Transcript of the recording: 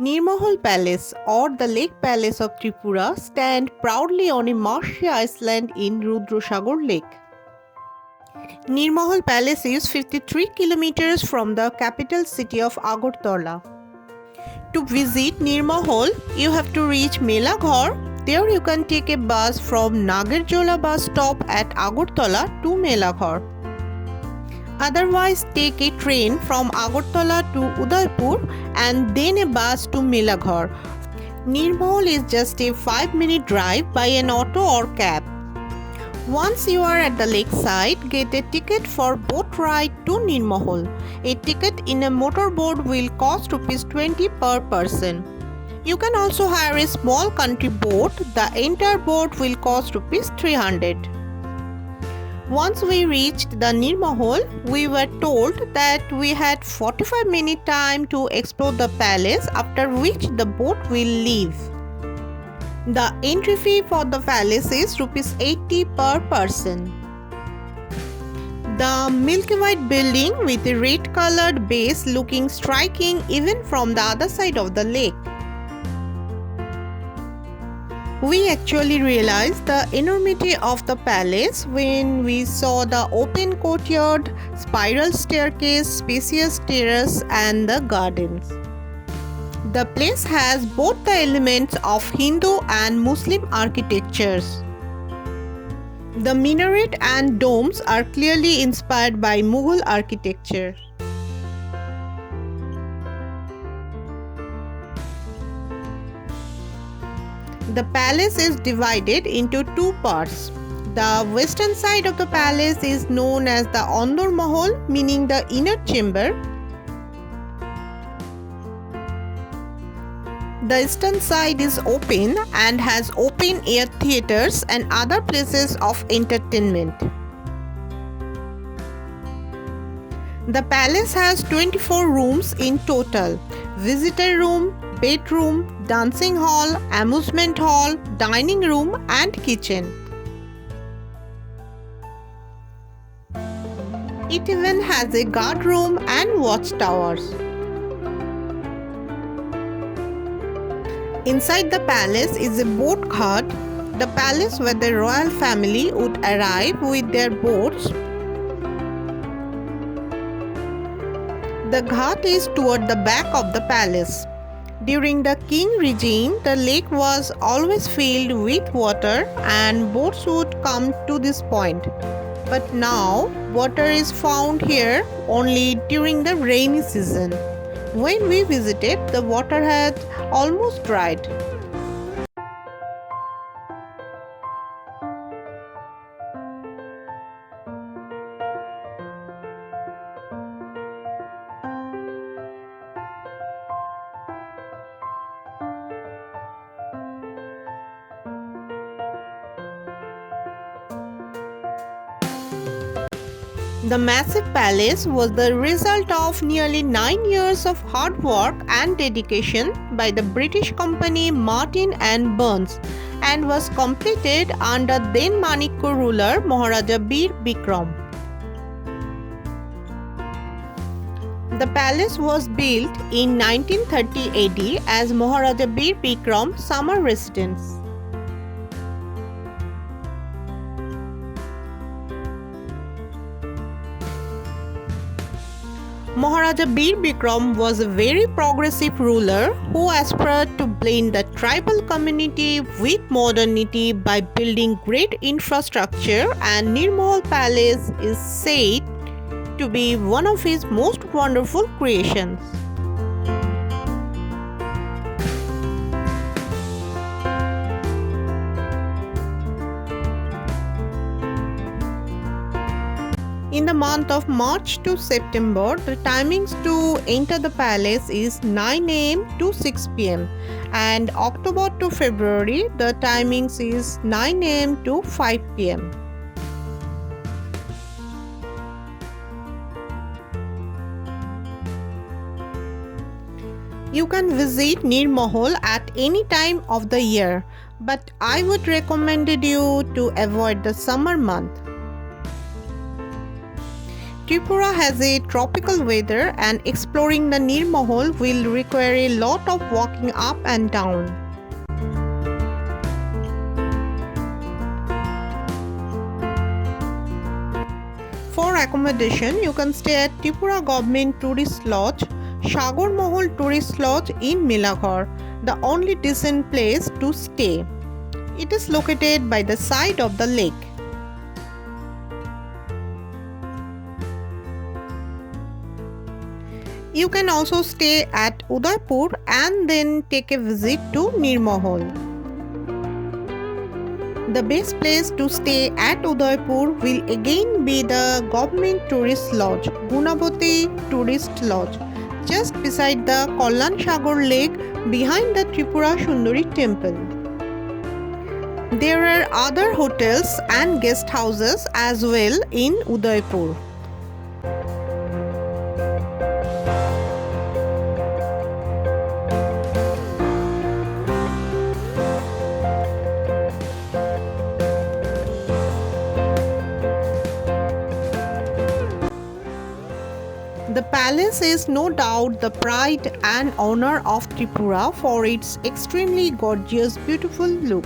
Nirmahal Palace, or the Lake Palace of Tripura, stand proudly on a marshy island in Rudrasagar Lake. Nirmahal Palace is 53 kilometers from the capital city of Agartala. To visit Nirmahal, you have to reach Melaghar. There you can take a bus from Nagarjola bus stop at Agartala to Melaghar. Otherwise, take a train from Agartala to Udaipur and then a bus to Melaghar. Nirmahal is just a 5-minute drive by an auto or cab. Once you are at the lakeside, get a ticket for boat ride to Nirmahal. A ticket in a motorboat will cost ₹20 per person. You can also hire a small country boat. The entire boat will cost ₹300. Once we reached the Nirmahal, we were told that we had 45 minutes time to explore the palace, after which the boat will leave. The entry fee for the palace is ₹80 per person. The milky white building with a red colored base looking striking even from the other side of the lake. We actually realized the enormity of the palace when we saw the open courtyard, spiral staircase, spacious terrace, and the gardens. The place has both the elements of Hindu and Muslim architectures. The minaret and domes are clearly inspired by Mughal architecture. The palace is divided into two parts. The western side of the palace is known as the Andar Mahal, meaning the inner chamber. The eastern side is open and has open air theatres and other places of entertainment. The palace has 24 rooms in total: visitor room, bedroom, dancing hall, amusement hall, dining room, and kitchen. It even has a guard room and watchtowers. Inside the palace is a boat ghat, the palace where the royal family would arrive with their boats. The ghat is toward the back of the palace. During the king regime, the lake was always filled with water and boats would come to this point. But now, water is found here only during the rainy season. When we visited, the water had almost dried. The massive palace was the result of nearly 9 years of hard work and dedication by the British company Martin and Burns and was completed under then Manipur ruler Maharaja Bir Bikram. The palace was built in 1930 AD as Maharaja Bir Bikram summer residence. Maharaja Bir Bikram was a very progressive ruler who aspired to blend the tribal community with modernity by building great infrastructure, and Nirmahal Palace is said to be one of his most wonderful creations. In the month of March to September, the timings to enter the palace is 9 am to 6 pm, and October to February, the timings is 9 am to 5 pm. You can visit Nirmahal at any time of the year, but I would recommend you to avoid the summer month. Tripura has a tropical weather and exploring the Nirmahal will require a lot of walking up and down. For accommodation, you can stay at Tripura Government Tourist Lodge, Sagar Mahal Tourist Lodge in Melaghar, the only decent place to stay. It is located by the side of the lake. You can also stay at Udaipur and then take a visit to Nirmahal. The best place to stay at Udaipur will again be the Government Tourist Lodge, Gunavati Tourist Lodge, just beside the Kalyan Sagar Lake behind the Tripura Sundari Temple. There are other hotels and guest houses as well in Udaipur. The palace is no doubt the pride and honor of Tripura for its extremely gorgeous, beautiful look.